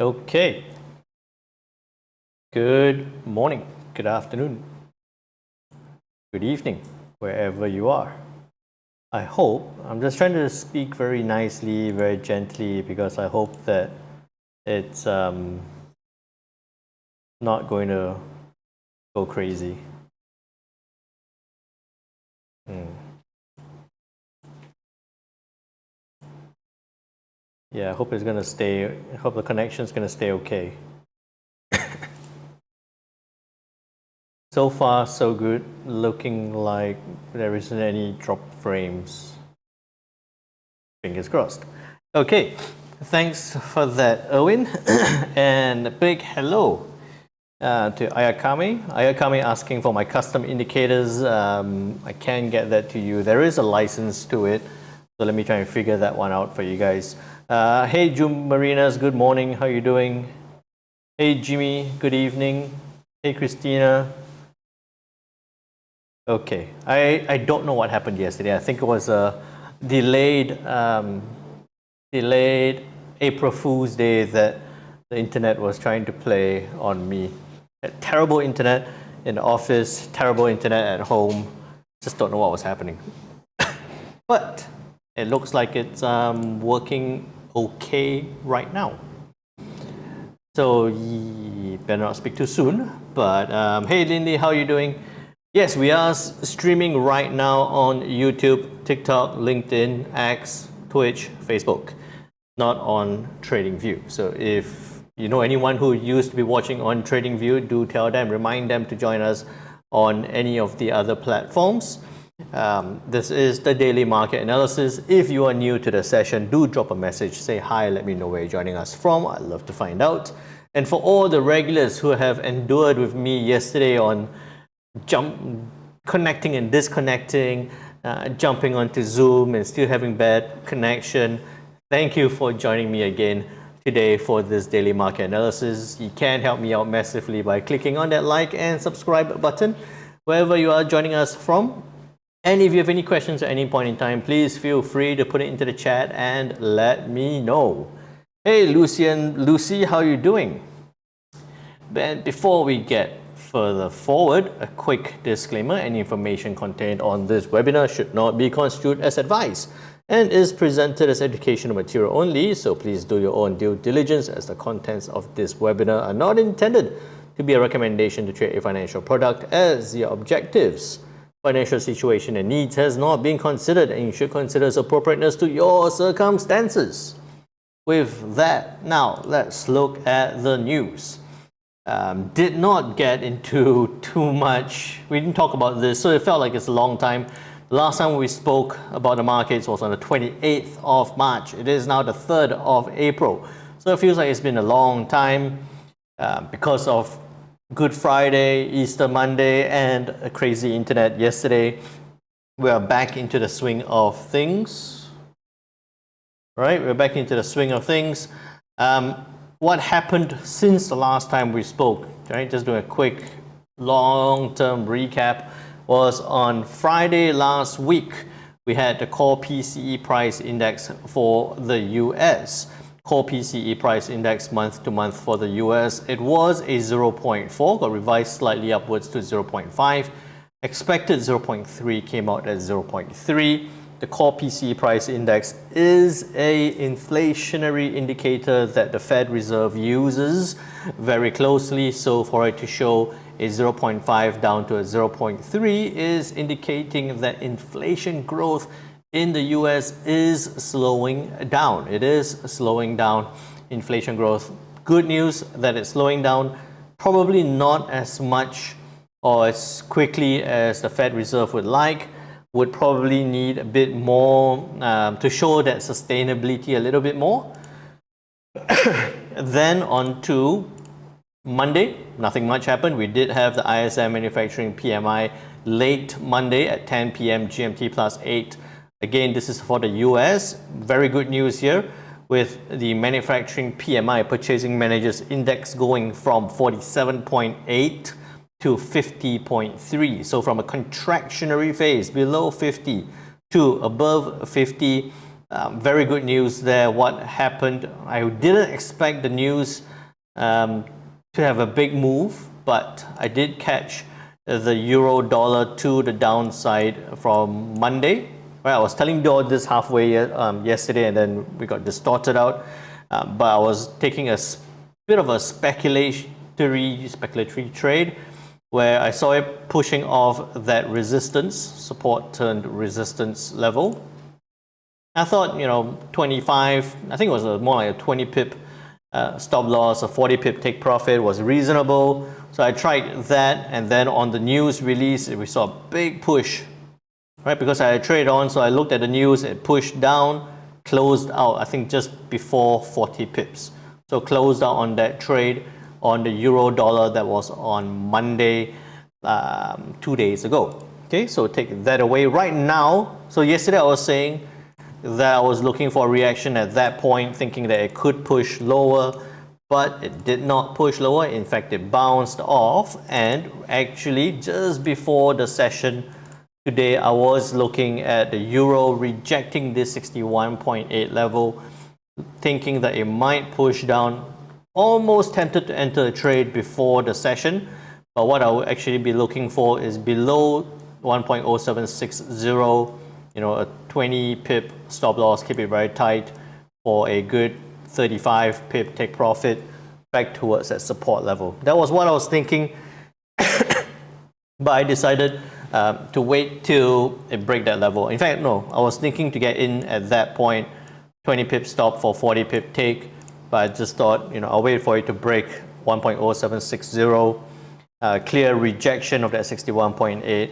Okay. Good morning, good afternoon, good evening, wherever you are. I hope, I'm just trying to speak very nicely, very gently, because I hope that it's not going to go crazy. Yeah, I hope it's going to stay, I hope the connection's going to stay okay. So far, so good. Looking like there isn't any drop frames. Fingers crossed. Okay, thanks for that, Erwin. And a big hello to Ayakami. Ayakami asking for my custom indicators. I can get that to you. There is a license to it. So let me try and figure that one out for you guys. Hey, Jum Marinas, good morning. How are you doing? Hey, Jimmy, good evening. Hey, Christina. Okay, I don't know what happened yesterday. I think it was a delayed April Fool's Day that the internet was trying to play on me. Terrible internet in the office, terrible internet at home. Just don't know what was happening. But it looks like it's working okay right now. So better not speak too soon. But hey, Lindy, how are you doing? Yes, we are streaming right now on YouTube, TikTok, LinkedIn, X, Twitch, Facebook, not on TradingView. So if you know anyone who used to be watching on TradingView, do tell them, remind them to join us on any of the other platforms. This is the daily market analysis. If you are new to the session, do drop a message, say hi, let me know where you're joining us from. I'd love to find out. And for all the regulars who have endured with me yesterday on connecting and disconnecting, jumping onto Zoom and still having bad connection, thank you for joining me again today for this daily market analysis. You can help me out massively by clicking on that like and subscribe button wherever you are joining us from. And if you have any questions at any point in time, please feel free to put it into the chat and let me know. Hey, Lucy, how are you doing? But before we get further forward, a quick disclaimer: any information contained on this webinar should not be construed as advice and is presented as educational material only, so please do your own due diligence, as the contents of this webinar are not intended to be a recommendation to trade a financial product, as your objectives, financial situation and needs has not been considered, and you should consider its appropriateness to your circumstances. With that, now let's look at the news. Did not get into too much. We didn't talk about this, so it felt like it's a long time. The last time we spoke about the markets was on the 28th of March. It is now the 3rd of April. So it feels like it's been a long time because of Good Friday, Easter Monday, and a crazy internet yesterday. We are back into the swing of things. Right? We're back into the swing of things. What happened since the last time we spoke, right? Just doing a quick long-term recap, was on Friday last week, we had the core PCE price index for the US. Core PCE price index month to month for the US, it was a 0.4, got revised slightly upwards to 0.5. Expected 0.3 came out as 0.3. The core PCE price index is an inflationary indicator that the Fed Reserve uses very closely. So for it to show a 0.5 down to a 0.3 is indicating that inflation growth in the US is slowing down. It is slowing down, inflation growth. Good news that it's slowing down, probably not as much or as quickly as the Fed Reserve would like. Would probably need a bit more to show that sustainability a little bit more. Then on to Monday, nothing much happened. We did have the ISM manufacturing PMI late Monday at 10 p.m. GMT plus 8. Again, this is for the US. Very good news here with the manufacturing PMI, Purchasing Managers Index, going from 47.8 to 50.3. So from a contractionary phase below 50 to above 50, Very good news there. What happened? I didn't expect the news to have a big move, but I did catch the euro dollar to the downside from Monday. Right, I was telling you all this halfway yesterday, and then we got distorted out. But I was taking a bit of a speculatory trade, where I saw it pushing off that resistance, support turned resistance level. I thought, 25, I think it was more like a 20 pip stop loss, a 40 pip take profit was reasonable. So I tried that, and then on the news release, we saw a big push, right? Because I had traded on, so I looked at the news, it pushed down, closed out, I think just before 40 pips. So closed out on that trade on the euro dollar that was on Monday, 2 days ago. Okay, so take that away right now. So yesterday I was saying that I was looking for a reaction at that point, thinking that it could push lower, but it did not push lower. In fact, it bounced off, and actually just before the session today, I was looking at the euro rejecting this 61.8 level, thinking that it might push down. Almost tempted to enter a trade before the session, but what I would actually be looking for is below 1.0760, a 20 pip stop loss, keep it very tight for a good 35 pip take profit back towards that support level. That was what I was thinking, but I decided to wait till it break that level. In fact, no, I was thinking to get in at that point, 20 pip stop for 40 pip take, but I just thought, I'll wait for it to break 1.0760, clear rejection of that 61.8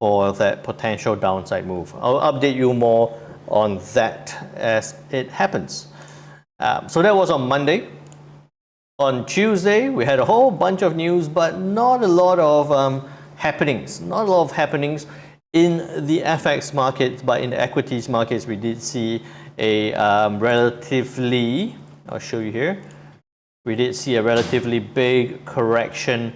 for that potential downside move. I'll update you more on that as it happens. So that was on Monday. On Tuesday, we had a whole bunch of news, but not a lot of happenings. Not a lot of happenings in the FX markets, but in the equities markets, we did see a relatively, I'll show you here, we did see a relatively big correction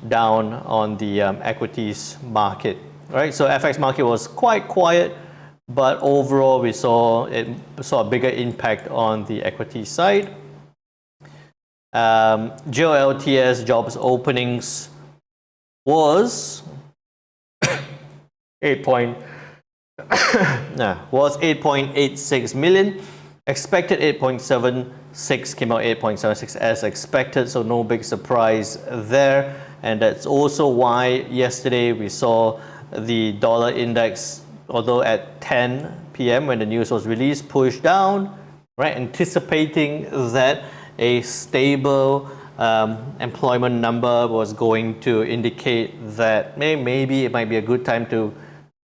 down on the equities market. Right, so FX market was quite quiet, but overall we saw a bigger impact on the equity side. GLTS jobs openings was 8.86 million. Expected 8.76, came out 8.76 as expected, so no big surprise there. And that's also why yesterday we saw the dollar index, although at 10 p.m. when the news was released, pushed down, right, anticipating that a stable employment number was going to indicate that maybe it might be a good time to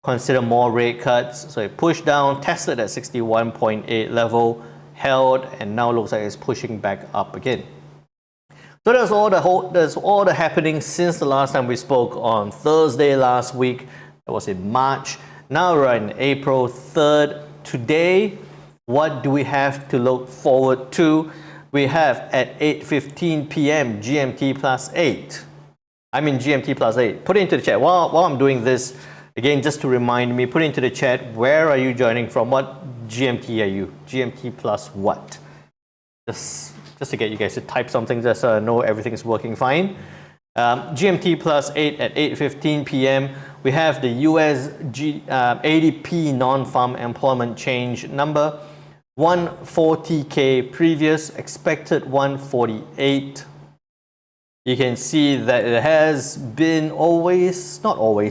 consider more rate cuts. So it pushed down, tested at 61.8 level, held, and now looks like it's pushing back up again. So that's all the happenings since the last time we spoke on Thursday last week. That was in March. Now we're in April 3rd. Today, what do we have to look forward to? We have at 8:15 p.m. GMT plus 8. I'm in GMT plus 8. Put it into the chat. While I'm doing this, again, just to remind me, put it into the chat, where are you joining from? What GMT are you? GMT plus what? Just to get you guys to type something, just so I know everything's working fine. GMT plus 8 at 8:15 p.m. We have the US ADP non-farm employment change number, 140K previous, expected 148. You can see that it has been not always,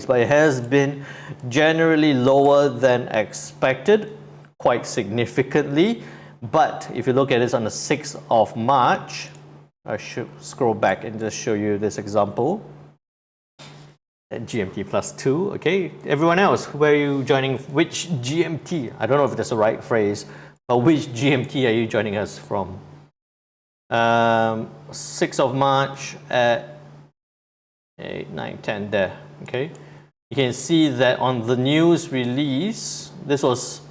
but it has been generally lower than expected, quite significantly. But if you look at this on the 6th of March, I should scroll back and just show you this example. At GMT plus 2, okay? Everyone else, where are you joining? Which GMT? I don't know if that's the right phrase, but which GMT are you joining us from? 6th of March at 8, 9, 10 there, okay? You can see that on the news release, this was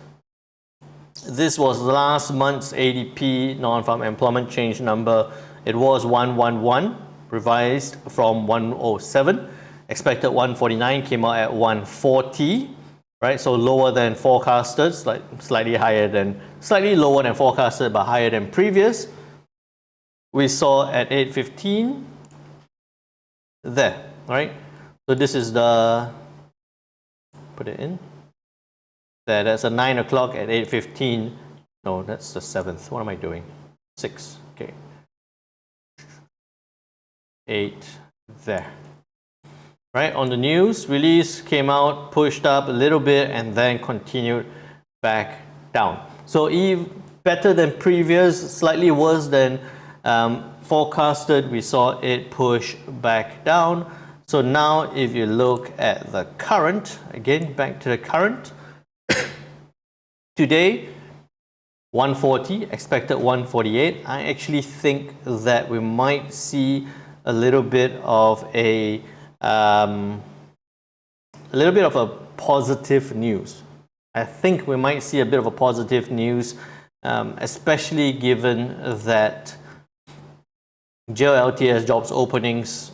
last month's ADP non-farm employment change number. It was 111, revised from 107. Expected 149, came out at 140. right? So lower than forecasted, slightly lower than forecasted, but higher than previous. We saw at 8:15 there, right? So this is the, put it in there. That's a 9 o'clock at 8:15. No, that's the 7th. What am I doing? 6. Okay. 8 there. Right, on the news, release came out, pushed up a little bit, and then continued back down. So better than previous, slightly worse than forecasted. We saw it push back down. So now if you look at the current, again back to the current, today 140, expected 148. I actually think that we might see a little bit of a positive news. I think we might see a bit of a positive news, especially given that JLTS jobs openings,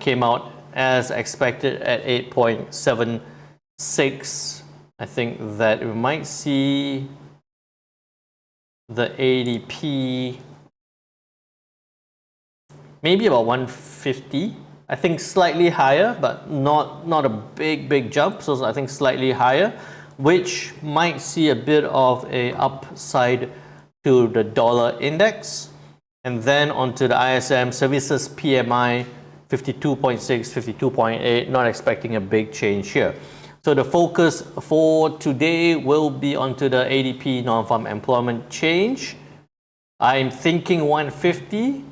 came out as expected at 8.76. I think that we might see the ADP maybe about 150. I think slightly higher, but not a big jump. So I think slightly higher, which might see a bit of a upside to the dollar index. And then onto the ISM services PMI 52.6, 52.8, not expecting a big change here. So the focus for today will be onto the ADP non-farm employment change. I'm thinking 150.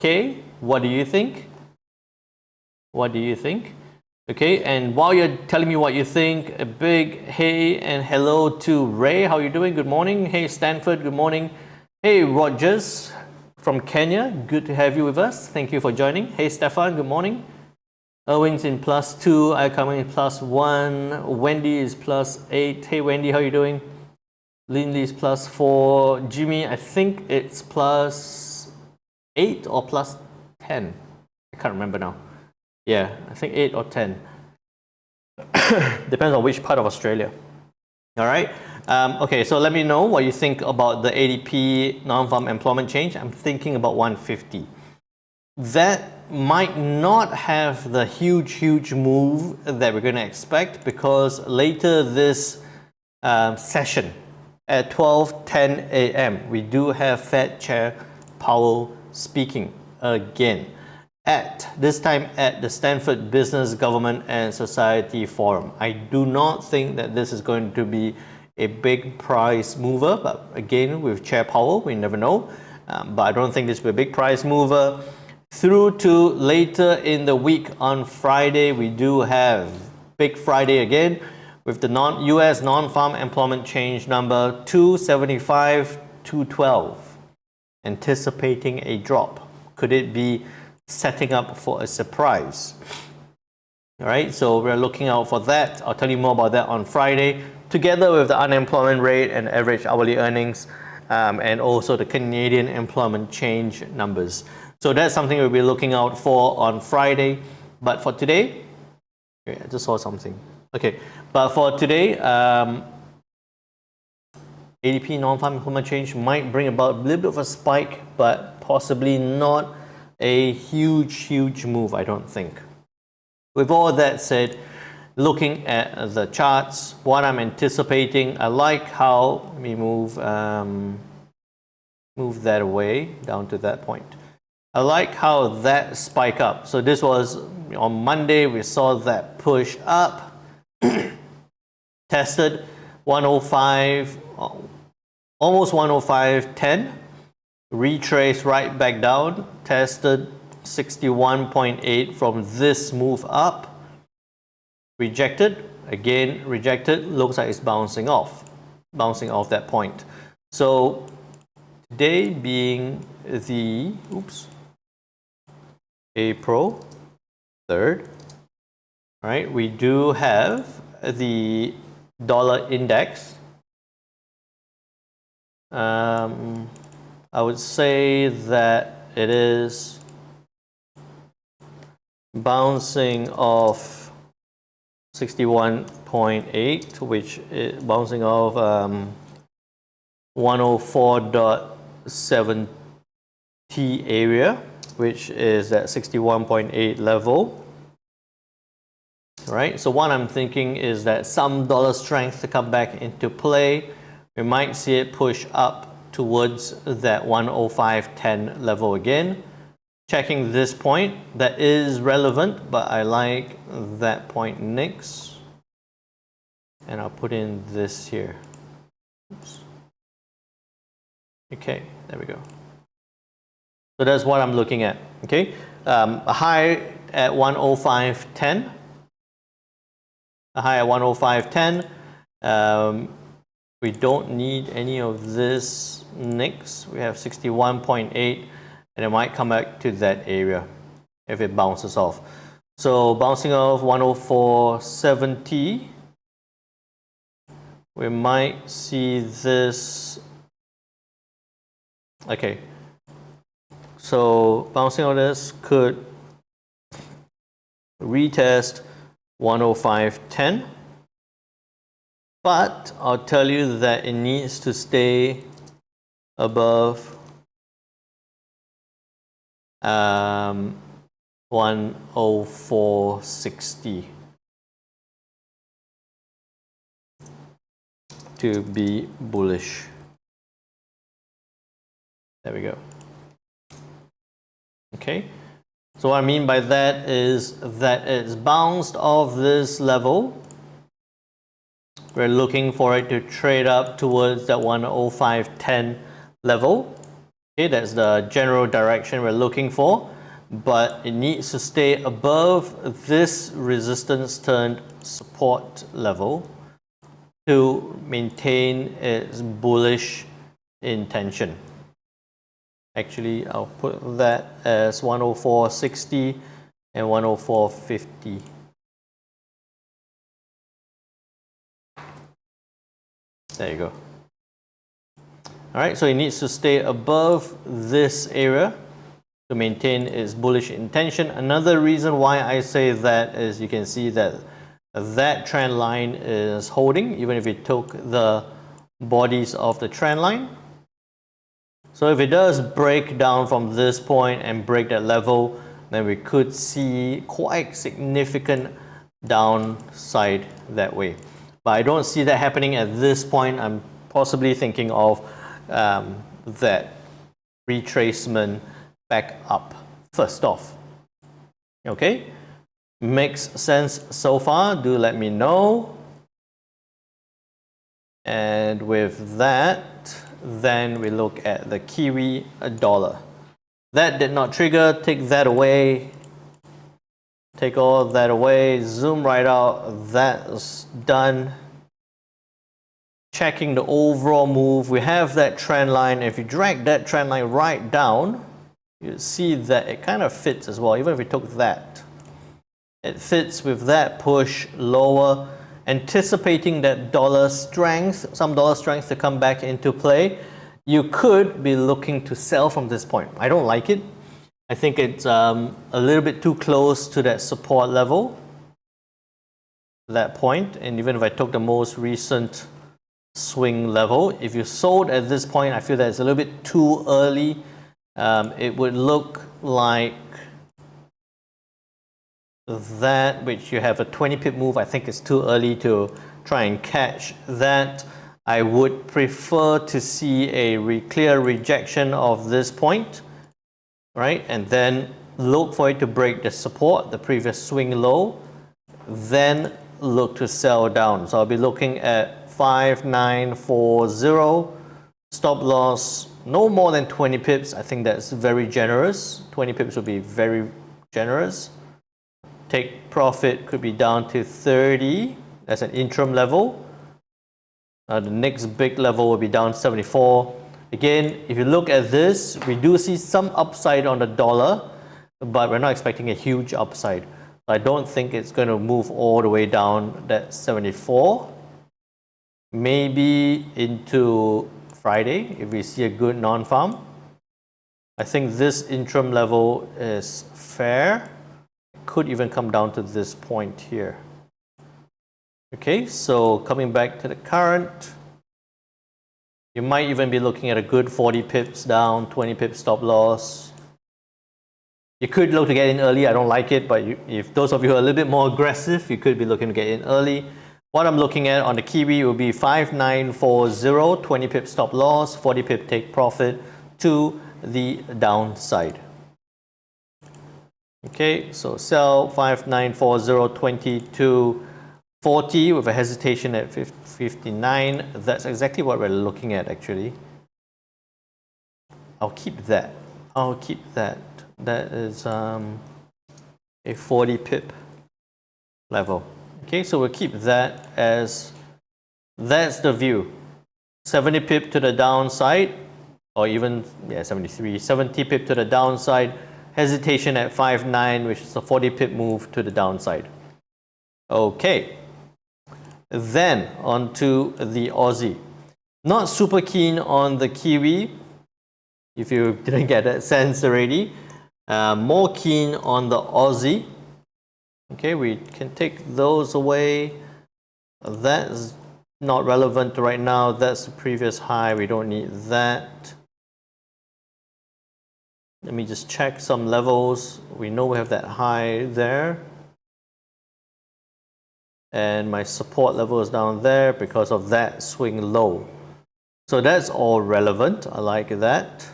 Okay, what do you think? What do you think? Okay, and while you're telling me what you think, a big hey and hello to Ray. How are you doing? Good morning. Hey, Stanford. Good morning. Hey, Rogers from Kenya. Good to have you with us. Thank you for joining. Hey, Stefan. Good morning. Erwin's in +2. I coming in +1. Wendy is +8. Hey, Wendy. How are you doing? Linley is +4. Jimmy, I think it's +8 or +10. I can't remember now. Yeah, I think 8 or 10. Depends on which part of Australia. All right. Okay, so let me know what you think about the ADP non-farm employment change. I'm thinking about 150. That might not have the huge move that we're going to expect, because later this session at 12:10 a.m. we do have Fed Chair Powell speaking again. This time at the Stanford Business, Government and Society Forum. I do not think that this is going to be a big price mover, but again, with Chair Powell, we never know. But I don't think this will be a big price mover. Through to later in the week on Friday, we do have Big Friday again with the US non-farm employment change number 275, 212. Anticipating a drop. Could it be setting up for a surprise? All right, so we're looking out for that. I'll tell you more about that on Friday, together with the unemployment rate and average hourly earnings, and also the Canadian employment change numbers. So that's something we'll be looking out for on Friday. But for today, okay, I just saw something. Okay, but for today, ADP non-farm employment change might bring about a little bit of a spike, but possibly not a huge move, I don't think. With all that said, looking at the charts, what I'm anticipating, I like how, let me move that away down to that point. I like how that spike up. So this was on Monday, we saw that push up, tested 105, almost 105.10, retrace right back down, tested 61.8 from this move up, rejected, again rejected, looks like it's bouncing off that point. So today being the, April 3rd, right, we do have the dollar index. I would say that it is bouncing off 61.8, which is bouncing off 104.7T area, which is at 61.8 level. Right, so what I'm thinking is that some dollar strength to come back into play. We might see it push up towards that 105.10 level again. Checking this point, that is relevant, but I like that point next. And I'll put in this here. Oops. Okay, there we go. So that's what I'm looking at. Okay, a high at 105.10. A high at 105.10. We don't need any of this next. We have 61.8, and it might come back to that area if it bounces off. So bouncing off 104.70, we might see this. Okay, so bouncing on this could retest 105.10, but I'll tell you that it needs to stay above 104.60 to be bullish. There we go. Okay. So what I mean by that is that it's bounced off this level. We're looking for it to trade up towards that 105.10 level. Okay, that's the general direction we're looking for, but it needs to stay above this resistance turned support level to maintain its bullish intention. Actually, I'll put that as 104.60 and 104.50. There you go. All right, so it needs to stay above this area to maintain its bullish intention. Another reason why I say that is you can see that that trend line is holding, even if we took the bodies of the trend line. So if it does break down from this point and break that level, then we could see quite significant downside that way. But I don't see that happening at this point. I'm possibly thinking of that retracement back up first off. Okay? Makes sense so far? Do let me know. And with that, then we look at the Kiwi dollar. That did not trigger. Take that away. Take all that away. Zoom right out. That's done. Checking the overall move. We have that trend line. If you drag that trend line right down, you see that it kind of fits as well. Even if we took that, it fits with that push lower, anticipating that dollar strength, some dollar strength to come back into play. You could be looking to sell from this point. I don't like it. I think it's a little bit too close to that support level, that point. And even if I took the most recent swing level, if you sold at this point, I feel that it's a little bit too early. It would look like that, which you have a 20 pip move. I think it's too early to try and catch that. I would prefer to see a clear rejection of this point, right? And then look for it to break the support, the previous swing low, then look to sell down. So I'll be looking at 5940, stop loss no more than 20 pips. I think that's very generous. 20 pips would be very generous. Take profit could be down to 30. That's an interim level. The next big level will be down 74. Again, if you look at this, we do see some upside on the dollar, but we're not expecting a huge upside. I don't think it's going to move all the way down that 74. Maybe into Friday if we see a good non-farm. I think this interim level is fair. It could even come down to this point here. Okay, so coming back to the current, you might even be looking at a good 40 pips down, 20 pips stop loss. You could look to get in early. I don't like it, but if those of you who are a little bit more aggressive, you could be looking to get in early. What I'm looking at on the Kiwi will be 5940, 20 pip stop loss, 40 pip take profit to the downside. Okay, so sell 5940, 20 to 40 with a hesitation at 59. That's exactly what we're looking at actually. I'll keep that. I'll keep that. That is a 40 pip level. Okay, so we'll keep that as, that's the view. 70 pip to the downside, or even, 70 pip to the downside, hesitation at 5.9, which is a 40 pip move to the downside. Okay, then onto the Aussie. Not super keen on the Kiwi, if you didn't get that sense already. More keen on the Aussie. Okay, we can take those away. That's not relevant right now. That's the previous high. We don't need that. Let me just check some levels. We know we have that high there. And my support level is down there because of that swing low. So that's all relevant. I like that.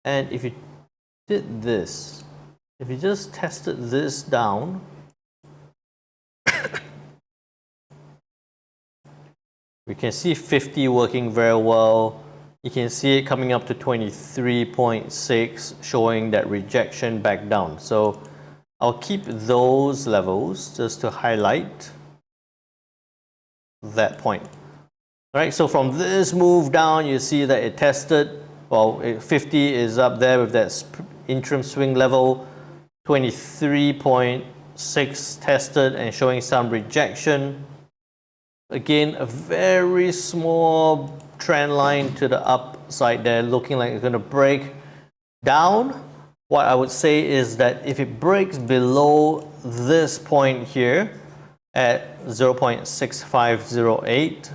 And if you did this, if you just tested this down, we can see 50 working very well. You can see it coming up to 23.6, showing that rejection back down. So I'll keep those levels just to highlight that point. All right, so from this move down, you see that it tested, well, 50 is up there with that interim swing level, 23.6 tested and showing some rejection. Again, a very small trend line to the upside there, looking like it's going to break down. What I would say is that if it breaks below this point here at 0.6508,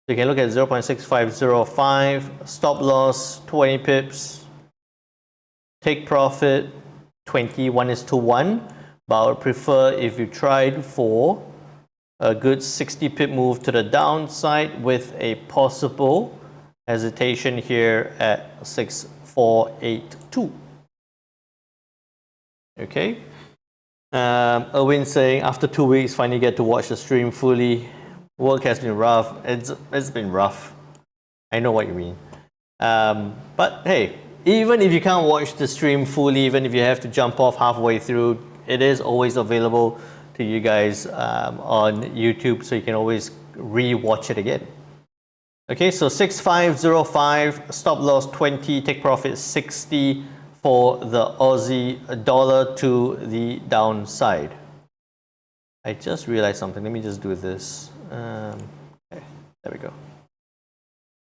you can look at 0.6505, stop loss 20 pips, take profit 21:1, but I would prefer if you tried for a good 60 pip move to the downside with a possible hesitation here at 6482. Okay. Erwin saying after 2 weeks finally get to watch the stream fully. Work has been rough. It's been rough. I know what you mean. But hey, even if you can't watch the stream fully, even if you have to jump off halfway through, it is always available to you guys on YouTube, so you can always re-watch it again. Okay, so 6505, stop loss 20, take profit 60 for the Aussie dollar to the downside. I just realized something. Let me just do this. Okay, there we go.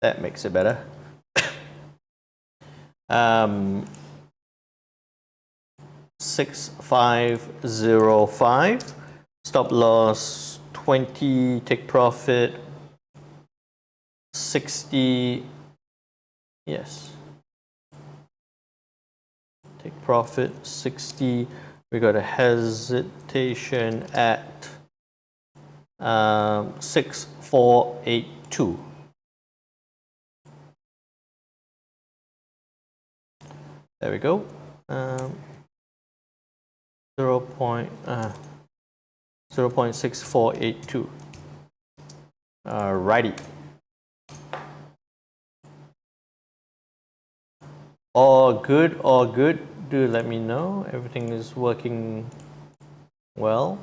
That makes it better. 6505, stop loss 20, take profit 60, yes, take profit 60. We got a hesitation at 6482. There we go. 0.6482. Alrighty. All good, all good. Do let me know. Everything is working well.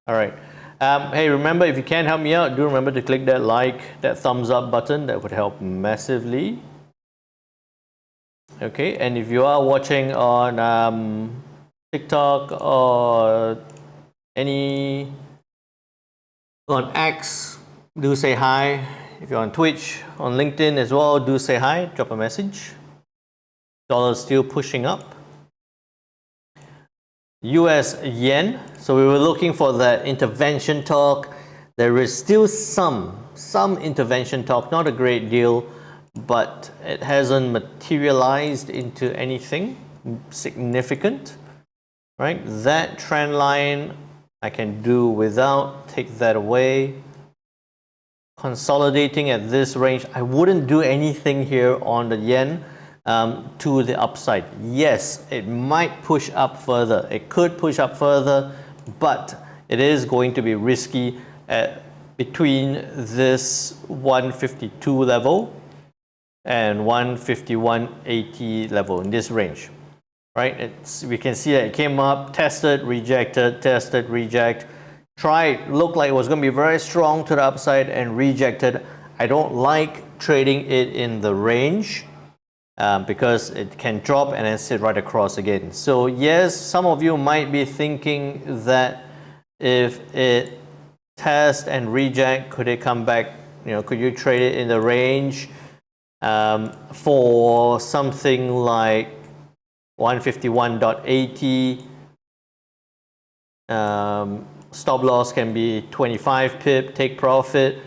All right. Hey, remember, if you can help me out, do remember to click that like, that thumbs up button. That would help massively. Okay, and if you are watching on TikTok or any on X, do say hi. If you're on Twitch, on LinkedIn as well, do say hi, drop a message. Dollar's still pushing up. US yen. So we were looking for that intervention talk. There is still some intervention talk, not a great deal, but it hasn't materialized into anything significant, right? That trend line I can do without, take that away. Consolidating at this range, I wouldn't do anything here on the yen to the upside. Yes, it might push up further. It could push up further, but it is going to be risky at between this 152 level and 151.80 level in this range, right? We can see that it came up, tested, rejected, tested, reject. Tried, looked like it was going to be very strong to the upside and rejected. I don't like trading it in the range because it can drop and then sit right across again. So yes, some of you might be thinking that if it test and reject, could it come back? Could you trade it in the range for something like 151.80? Stop loss can be 25 pip, take profit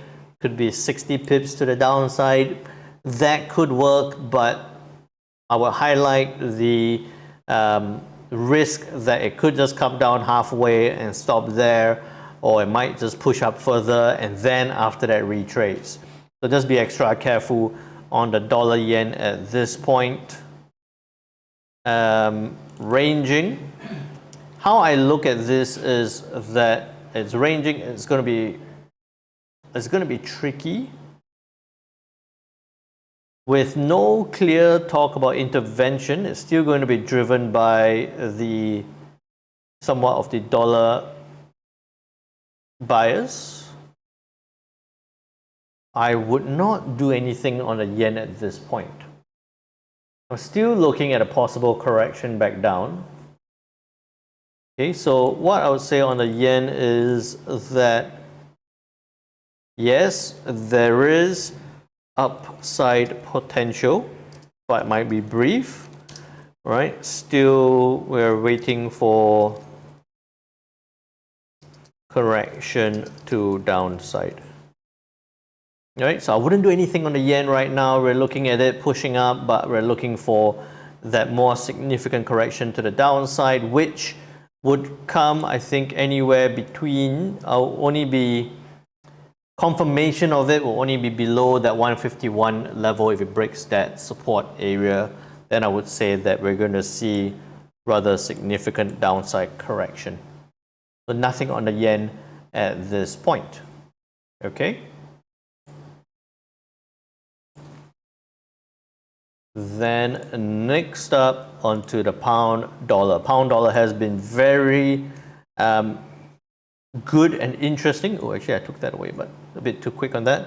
could be 60 pips to the downside. That could work, but I will highlight the risk that it could just come down halfway and stop there, or it might just push up further and then after that retrace. So just be extra careful on the dollar yen at this point. Ranging. How I look at this is that it's ranging. It's going to be tricky with no clear talk about intervention. It's still going to be driven by the somewhat of the dollar bias. I would not do anything on the yen at this point. I'm still looking at a possible correction back down. Okay, so what I would say on the yen is that yes, there is upside potential, but it might be brief, right? Still, we're waiting for correction to downside. Right, so I wouldn't do anything on the yen right now. We're looking at it pushing up, but we're looking for that more significant correction to the downside, which would come, I think, anywhere between, confirmation of it will only be below that 151 level. If it breaks that support area, then I would say that we're going to see rather significant downside correction. So nothing on the yen at this point. Okay. Then next up onto the pound dollar. Pound dollar has been very good and interesting. Oh, actually I took that away, but a bit too quick on that.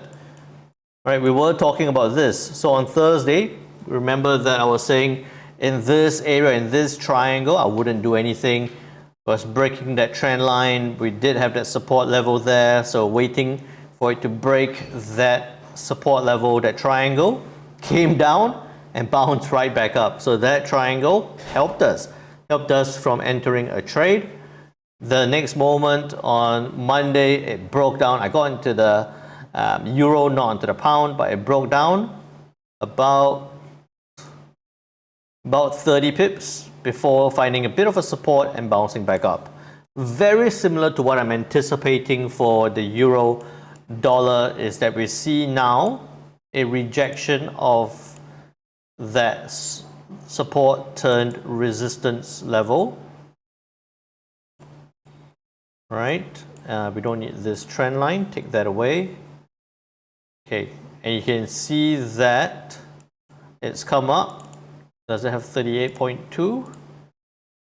All right, we were talking about this. So on Thursday, remember that I was saying in this area, in this triangle, I wouldn't do anything. It was breaking that trend line. We did have that support level there. So waiting for it to break that support level, that triangle, came down and bounced right back up. So that triangle helped us from entering a trade. The next moment on Monday, it broke down. I got into the euro, not into the pound, but it broke down about 30 pips before finding a bit of a support and bouncing back up. Very similar to what I'm anticipating for the euro dollar is that we see now a rejection of that support turned resistance level. Right, we don't need this trend line, take that away. Okay, and you can see that it's come up. Does it have 38.2?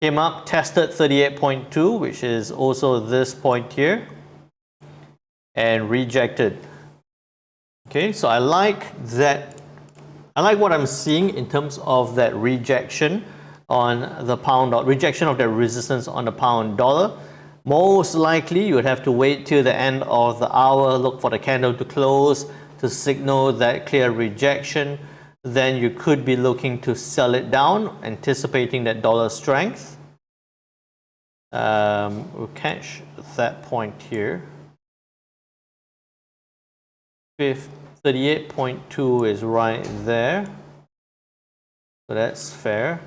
Came up, tested 38.2, which is also this point here, and rejected. Okay, so I like that. I like what I'm seeing in terms of that rejection on the pound dollar, rejection of the resistance on the pound dollar. Most likely you would have to wait till the end of the hour, look for the candle to close to signal that clear rejection. Then you could be looking to sell it down, anticipating that dollar strength. We'll catch that point here. 38.2 is right there. So that's fair.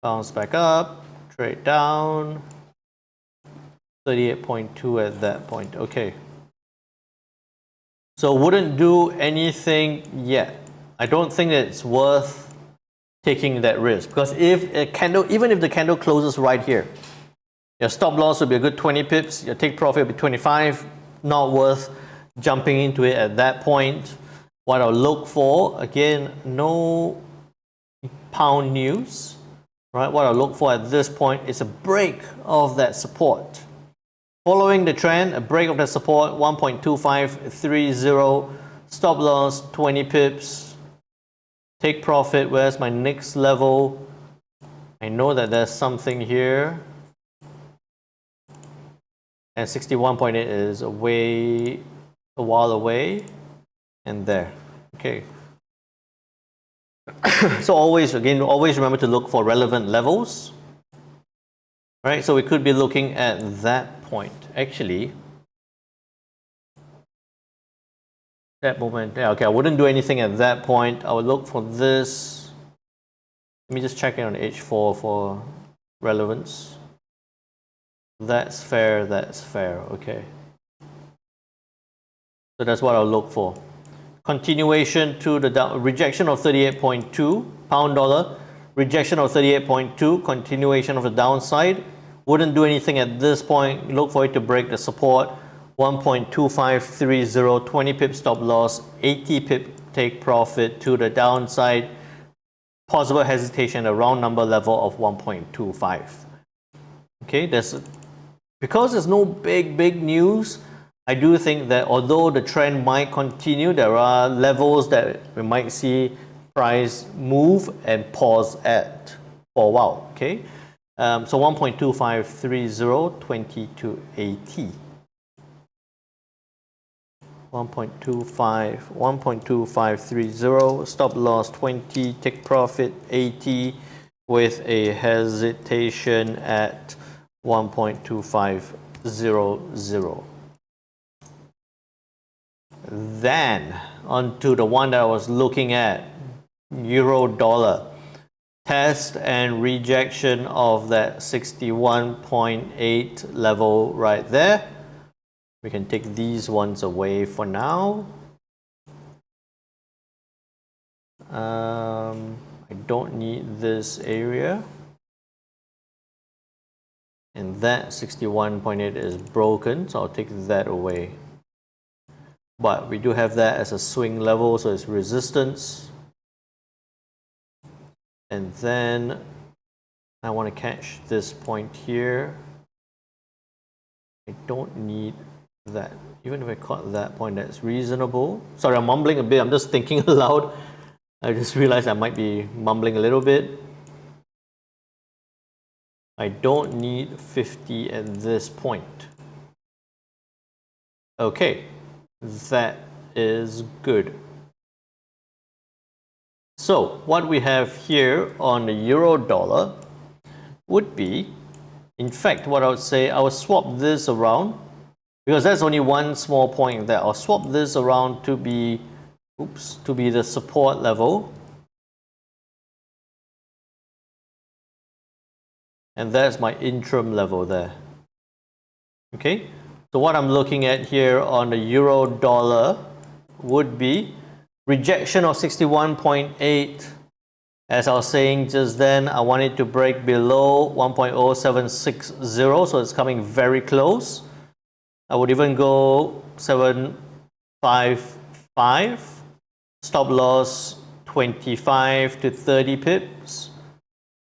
Bounce back up, trade down. 38.2 at that point. Okay. So wouldn't do anything yet. I don't think it's worth taking that risk, because if a candle, even if the candle closes right here, your stop loss will be a good 20 pips, your take profit will be 25. Not worth jumping into it at that point. What I'll look for, again, no pound news, right? What I'll look for at this point is a break of that support. Following the trend, a break of that support, 1.2530, stop loss, 20 pips. Take profit, where's my next level? I know that there's something here. And 61.8 is a while away. And there. Okay. So always remember to look for relevant levels. Right? So we could be looking at that point. Actually, that moment, yeah, okay, I wouldn't do anything at that point. I would look for this. Let me just check in on H4 for relevance. That's fair, okay. So that's what I'll look for. Continuation to the down, rejection of 38.2, pound dollar, rejection of 38.2, continuation of the downside. Wouldn't do anything at this point. Look for it to break the support. 1.2530, 20 pip stop loss, 80 pip take profit to the downside. Possible hesitation at round number level of 1.25. Okay, because there's no big news. I do think that although the trend might continue, there are levels that we might see price move and pause at for a while. Okay, so 1.2530, 20 to 80. 1.2530, stop loss 20, take profit 80, with a hesitation at 1.2500. Then onto the one that I was looking at, euro dollar. Test and rejection of that 61.8 level right there. We can take these ones away for now. I don't need this area. And that 61.8 is broken, so I'll take that away. But we do have that as a swing level, so it's resistance. And then I want to catch this point here. I don't need that. Even if I caught that point, that's reasonable. Sorry, I'm mumbling a bit. I'm just thinking aloud. I just realized I might be mumbling a little bit. I don't need 50 at this point. Okay, that is good. So what we have here on the euro dollar would be, in fact, what I would say, I would swap this around, because that's only one small point there. I'll swap this around to be, to be the support level. And that's my interim level there. Okay, so what I'm looking at here on the euro dollar would be rejection of 61.8. As I was saying just then, I want it to break below 1.0760, so it's coming very close. I would even go 755, stop loss 25 to 30 pips.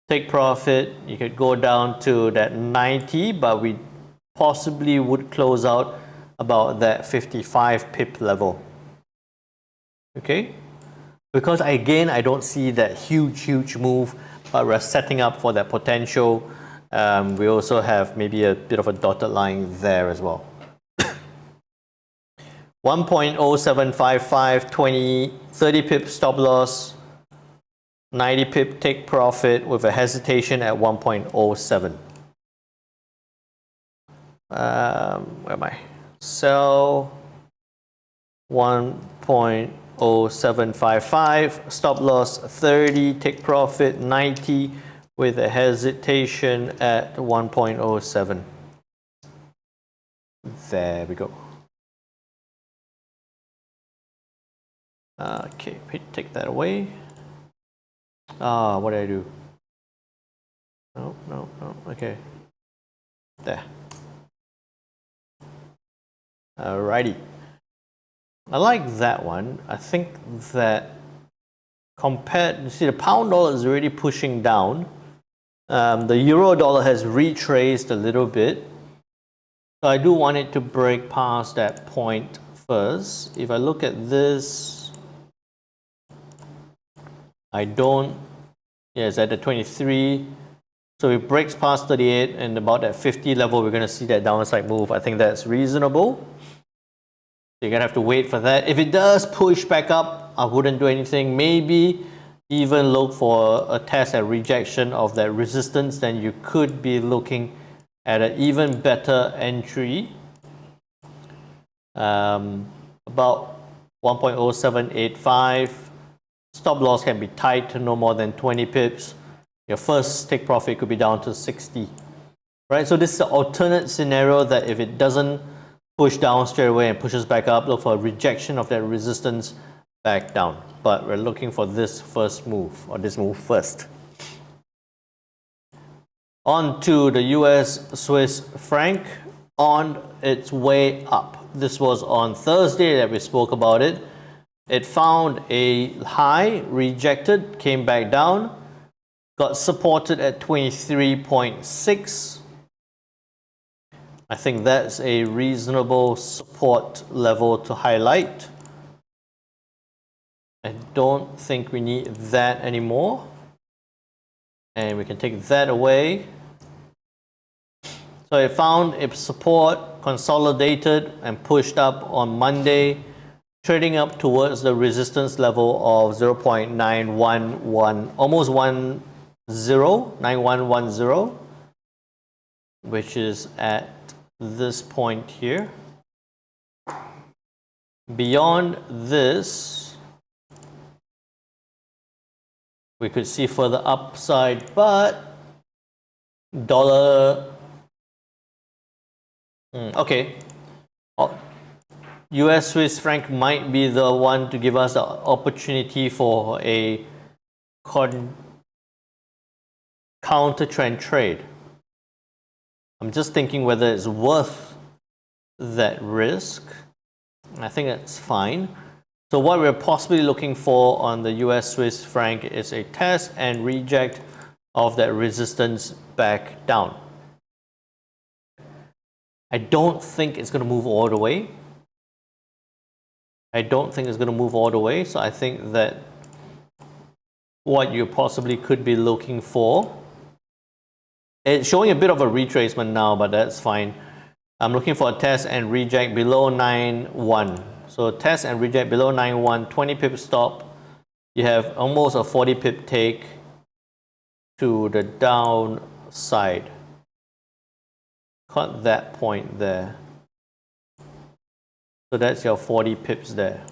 Take profit, you could go down to that 90, but we possibly would close out about that 55 pip level. Okay, because again, I don't see that huge move, but we're setting up for that potential. We also have maybe a bit of a dotted line there as well. 1.0755, 20, 30 pip stop loss, 90 pip take profit with a hesitation at 1.07. where am I? Sell 1.0755, stop loss 30, take profit 90 with a hesitation at 1.07. There we go. Okay, take that away. What did I do? No, okay. There. Alrighty. I like that one. I think that compared, you see the pound dollar is already pushing down. The euro dollar has retraced a little bit. So I do want it to break past that point first. If I look at this, it's at the 23. So it breaks past 38 and about that 50 level, we're going to see that downside move. I think that's reasonable. You're going to have to wait for that. If it does push back up, I wouldn't do anything. Maybe even look for a test and rejection of that resistance. Then you could be looking at an even better entry. About 1.0785. Stop loss can be tight to no more than 20 pips. Your first take profit could be down to 60. Right? So this is the alternate scenario that if it doesn't push down straight away and pushes back up, look for a rejection of that resistance back down. But we're looking for this first move, or this move first. On to the US Swiss franc on its way up. This was on Thursday that we spoke about it. It found a high, rejected, came back down, got supported at 23.6. I think that's a reasonable support level to highlight. I don't think we need that anymore. And we can take that away. So it found its support, consolidated and pushed up on Monday, trading up towards the resistance level of 0.911, almost 9110, which is at this point here. Beyond this, we could see further upside, but dollar, okay, US Swiss franc might be the one to give us the opportunity for a counter trend trade. I'm just thinking whether it's worth that risk. I think that's fine. So what we're possibly looking for on the US Swiss franc is a test and reject of that resistance back down. I don't think it's going to move all the way. So I think that what you possibly could be looking for, it's showing a bit of a retracement now, but that's fine. I'm looking for a test and reject below 9.1. So test and reject below 9.1, 20 pip stop. You have almost a 40 pip take to the downside. Cut that point there. So that's your 40 pips there.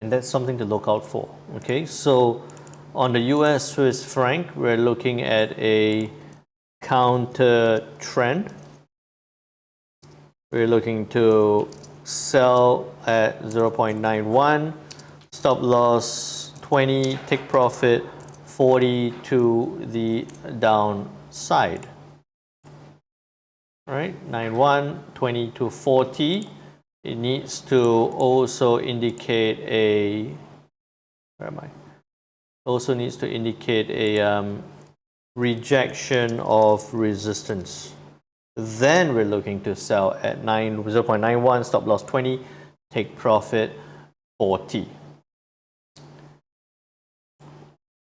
And that's something to look out for. Okay, so on the US Swiss franc, we're looking at a counter trend. We're looking to sell at 0.91, stop loss 20, take profit 40 to the downside. All right, 91, 20 to 40. It needs to also indicate a, where am I? Also needs to indicate a rejection of resistance. Then we're looking to sell at 0.91, stop loss 20, take profit 40.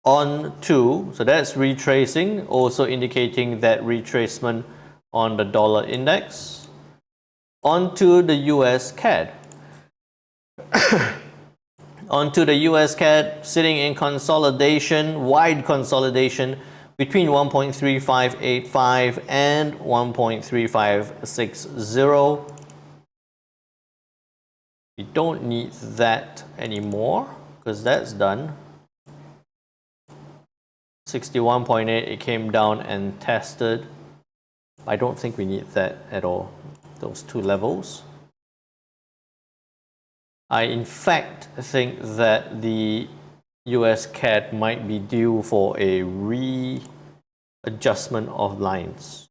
On to, so that's retracing, also indicating that retracement on the dollar index. On to the US CAD. Onto the US CAD, sitting in consolidation, wide consolidation, between 1.3585 and 1.3560. We don't need that anymore because that's done. 61.8, it came down and tested. I don't think we need that at all, those two levels. I in fact think that the USCAD might be due for a readjustment of lines.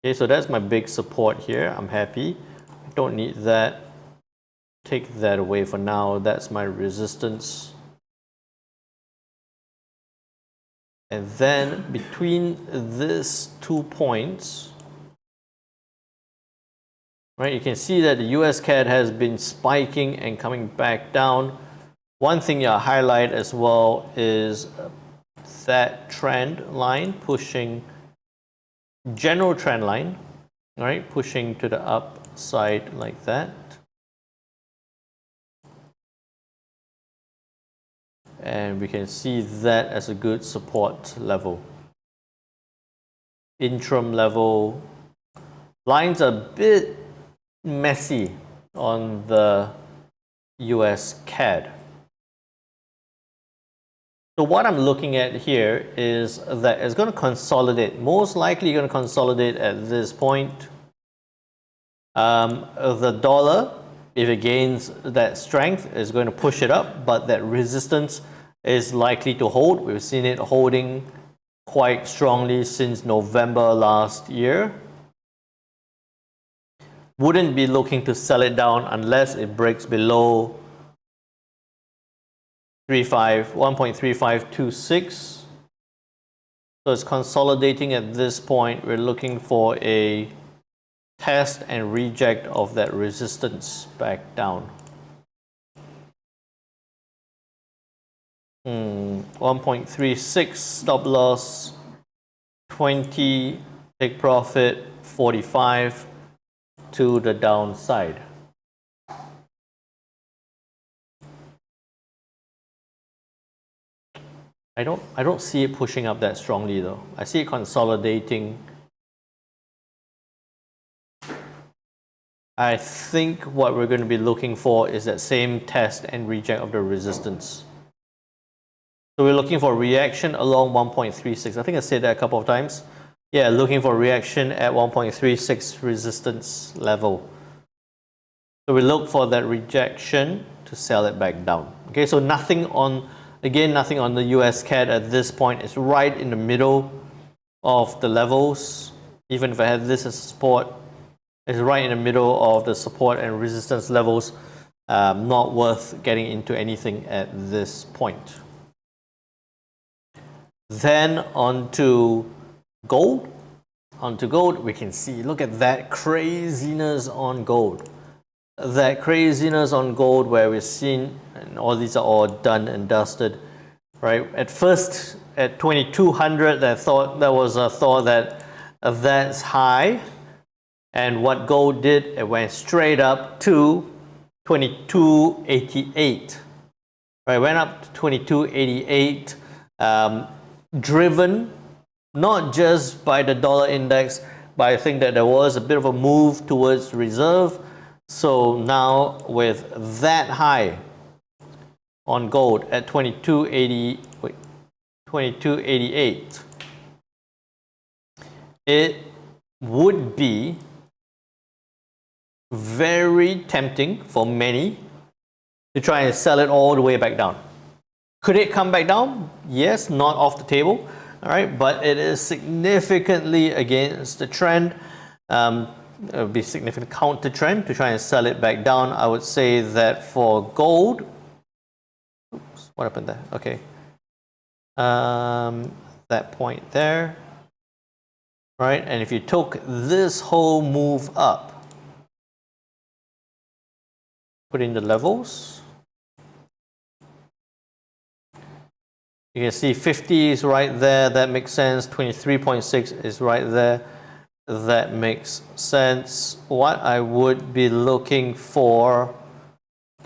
Okay, so that's my big support here. I'm happy. I don't need that. Take that away for now. That's my resistance. And then between these 2 points, right, you can see that the USCAD has been spiking and coming back down. One thing I'll highlight as well is that trend line pushing, general trend line, right, pushing to the upside like that. And we can see that as a good support level. Interim level. Lines are a bit messy on the USCAD. So what I'm looking at here is that it's going to consolidate. Most likely going to consolidate at this point. The dollar, if it gains that strength, is going to push it up, but that resistance is likely to hold. We've seen it holding quite strongly since November last year. Wouldn't be looking to sell it down unless it breaks below 1.3526. So it's consolidating at this point. We're looking for a test and reject of that resistance back down. 1.36 stop loss, 20 take profit, 45 to the downside. I don't see it pushing up that strongly though. I see it consolidating. I think what we're going to be looking for is that same test and reject of the resistance. So we're looking for reaction along 1.36. I think I said that a couple of times. Yeah, looking for reaction at 1.36 resistance level. So we look for that rejection to sell it back down. Okay, so nothing on, again, nothing on the USCAD at this point. It's right in the middle of the levels. Even if I had this as support, it's right in the middle of the support and resistance levels. Not worth getting into anything at this point. Then onto gold. Onto gold, we can see, look at that craziness on gold. That craziness on gold where we've seen, and all these are all done and dusted, right? At first, at 2200, that was a thought that that's high. And what gold did, it went straight up to 2288. Right, went up to 2288. Driven not just by the dollar index, but I think that there was a bit of a move towards reserve. So now with that high on gold at 2288, it would be very tempting for many to try and sell it all the way back down. Could it come back down? Yes, not off the table. All right, but it is significantly against the trend. It would be significant counter trend to try and sell it back down. I would say that for gold, oops, what happened there? Okay, that point there, right? And if you took this whole move up, put in the levels. You can see 50 is right there, that makes sense. 23.6 is right there, that makes sense. What I would be looking for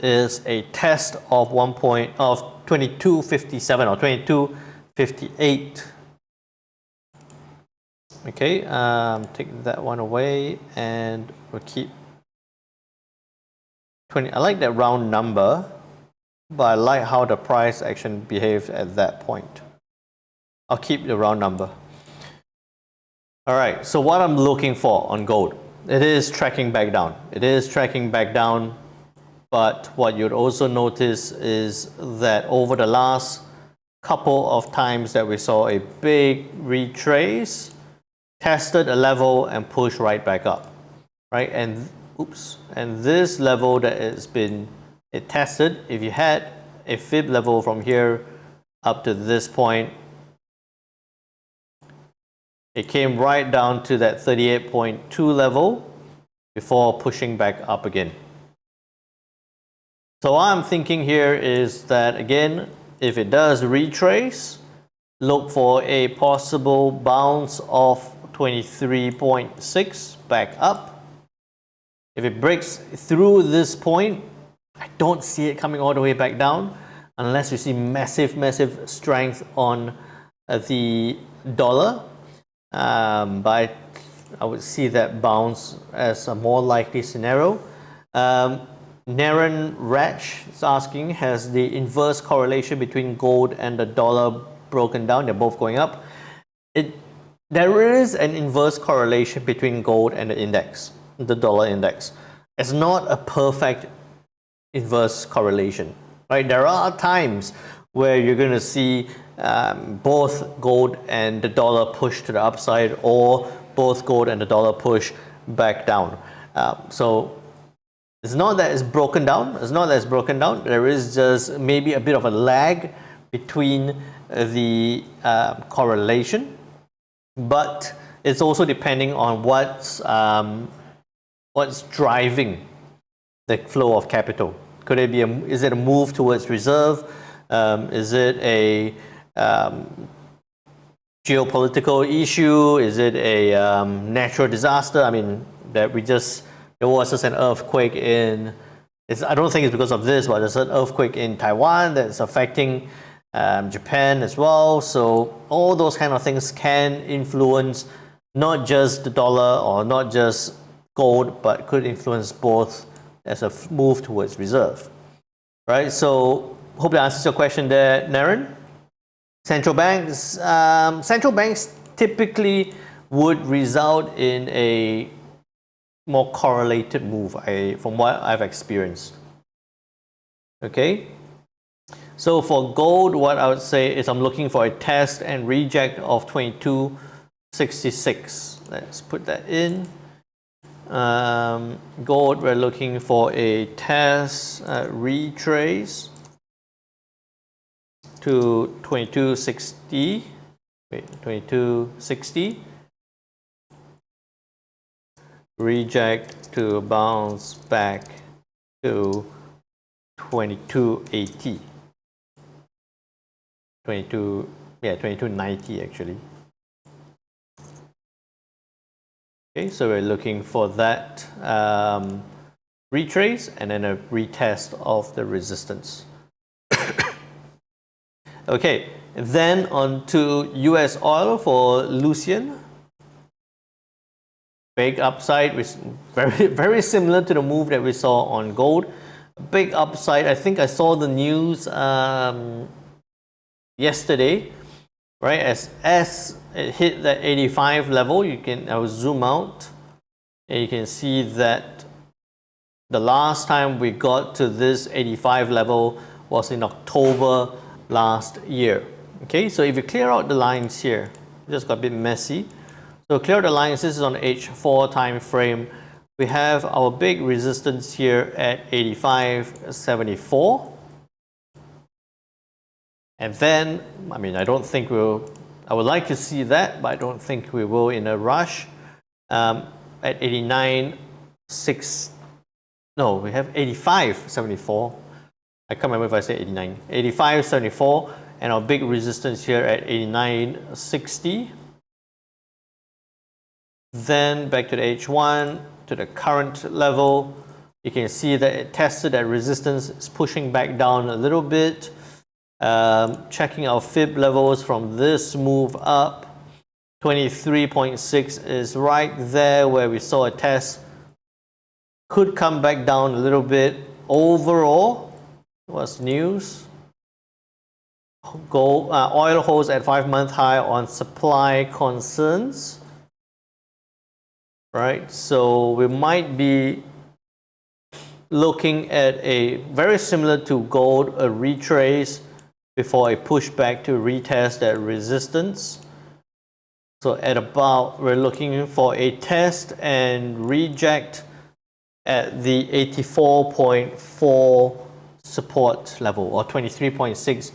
is a test of 2257 or 2257 58. Okay, take that one away and we'll keep 20. I like that round number, but I like how the price action behaved at that point. I'll keep the round number. All right, so what I'm looking for on gold, it is tracking back down. It is tracking back down, but what you'd also notice is that over the last couple of times that we saw a big retrace, tested a level and pushed right back up, right? And oops, and this level that has been tested, if you had a fib level from here up to this point, it came right down to that 38.2 level before pushing back up again. So what I'm thinking here is that, again, if it does retrace, look for a possible bounce of 23.6 back up. If it breaks through this point, I don't see it coming all the way back down unless you see massive strength on the dollar. But I would see that bounce as a more likely scenario. Naren Rach is asking, has the inverse correlation between gold and the dollar broken down? They're both going up. There is an inverse correlation between gold and the index, the dollar index. It's not a perfect inverse correlation, right? There are times where you're going to see both gold and the dollar push to the upside, or both gold and the dollar push back down. So it's not that it's broken down. It's not that it's broken down. There is just maybe a bit of a lag between the correlation, but it's also depending on what's driving the flow of capital. Could it be is it a move towards reserve? Is it a geopolitical issue? Is it a natural disaster? I mean, that there was just an earthquake I don't think it's because of this, but there's an earthquake in Taiwan that's affecting Japan as well. So all those kind of things can influence not just the dollar or not just gold, but could influence both as a move towards reserve, right? So hope that answers your question there, Naren. Central banks typically would result in a more correlated move, from what I've experienced. Okay, so for gold, what I would say is I'm looking for a test and reject of 2266. Let's put that in. Gold, we're looking for a test retrace to 2260. Wait, 2260. Reject to bounce back to 2280. 2290 actually. Okay, so we're looking for that retrace and then a retest of the resistance. Okay, then on to US oil for Lucian. Big upside, which very similar to the move that we saw on gold. Big upside. I think I saw the news yesterday, right? As it hit that 85 level, I will zoom out, and you can see that the last time we got to this 85 level was in October last year. Okay, so if you clear out the lines here, it just got a bit messy. So clear the lines. This is on H4 time frame. We have our big resistance here at 85.74. And then, I mean, I don't think I would like to see that, but I don't think we will in a rush. At 89.6, no, we have 85.74. I can't remember if I said 89. 85.74, and our big resistance here at 89.60. Then back to the H1, to the current level. You can see that it tested that resistance. It's pushing back down a little bit. Checking our fib levels from this move up. 23.6 is right there where we saw a test. Could come back down a little bit. Overall, what's news? Gold, oil holds at 5-month high on supply concerns. Right, so we might be looking at a very similar to gold, a retrace before a pushback to retest that resistance. So at about, we're looking for a test and reject at the 84.4 support level, or 23.6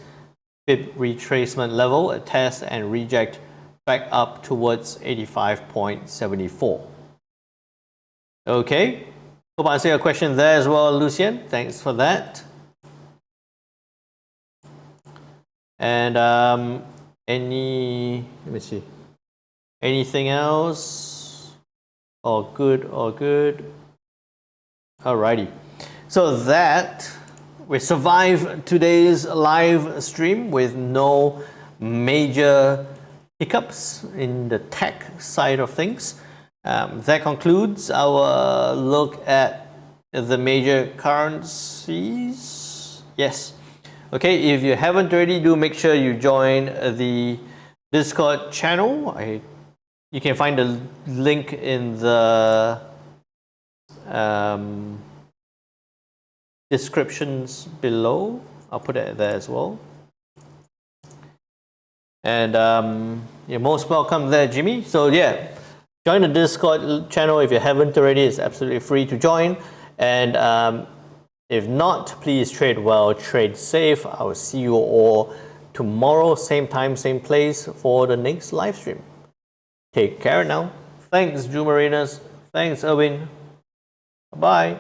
pip retracement level, a test and reject back up towards 85.74. Okay, hope I answered your question there as well, Lucian. Thanks for that. And let me see. Anything else? All good, all good. Alrighty. So that we survived today's live stream with no major hiccups in the tech side of things. That concludes our look at the major currencies. Yes. Okay, if you haven't already, do make sure you join the Discord channel. You can find the link in the descriptions below. I'll put it there as well. And you're most welcome there, Jimmy. So yeah, join the Discord channel if you haven't already. It's absolutely free to join. And if not, please trade well, trade safe. I will see you all tomorrow, same time, same place for the next live stream. Take care now. Thanks, Drew Marinas. Thanks, Erwin. Bye.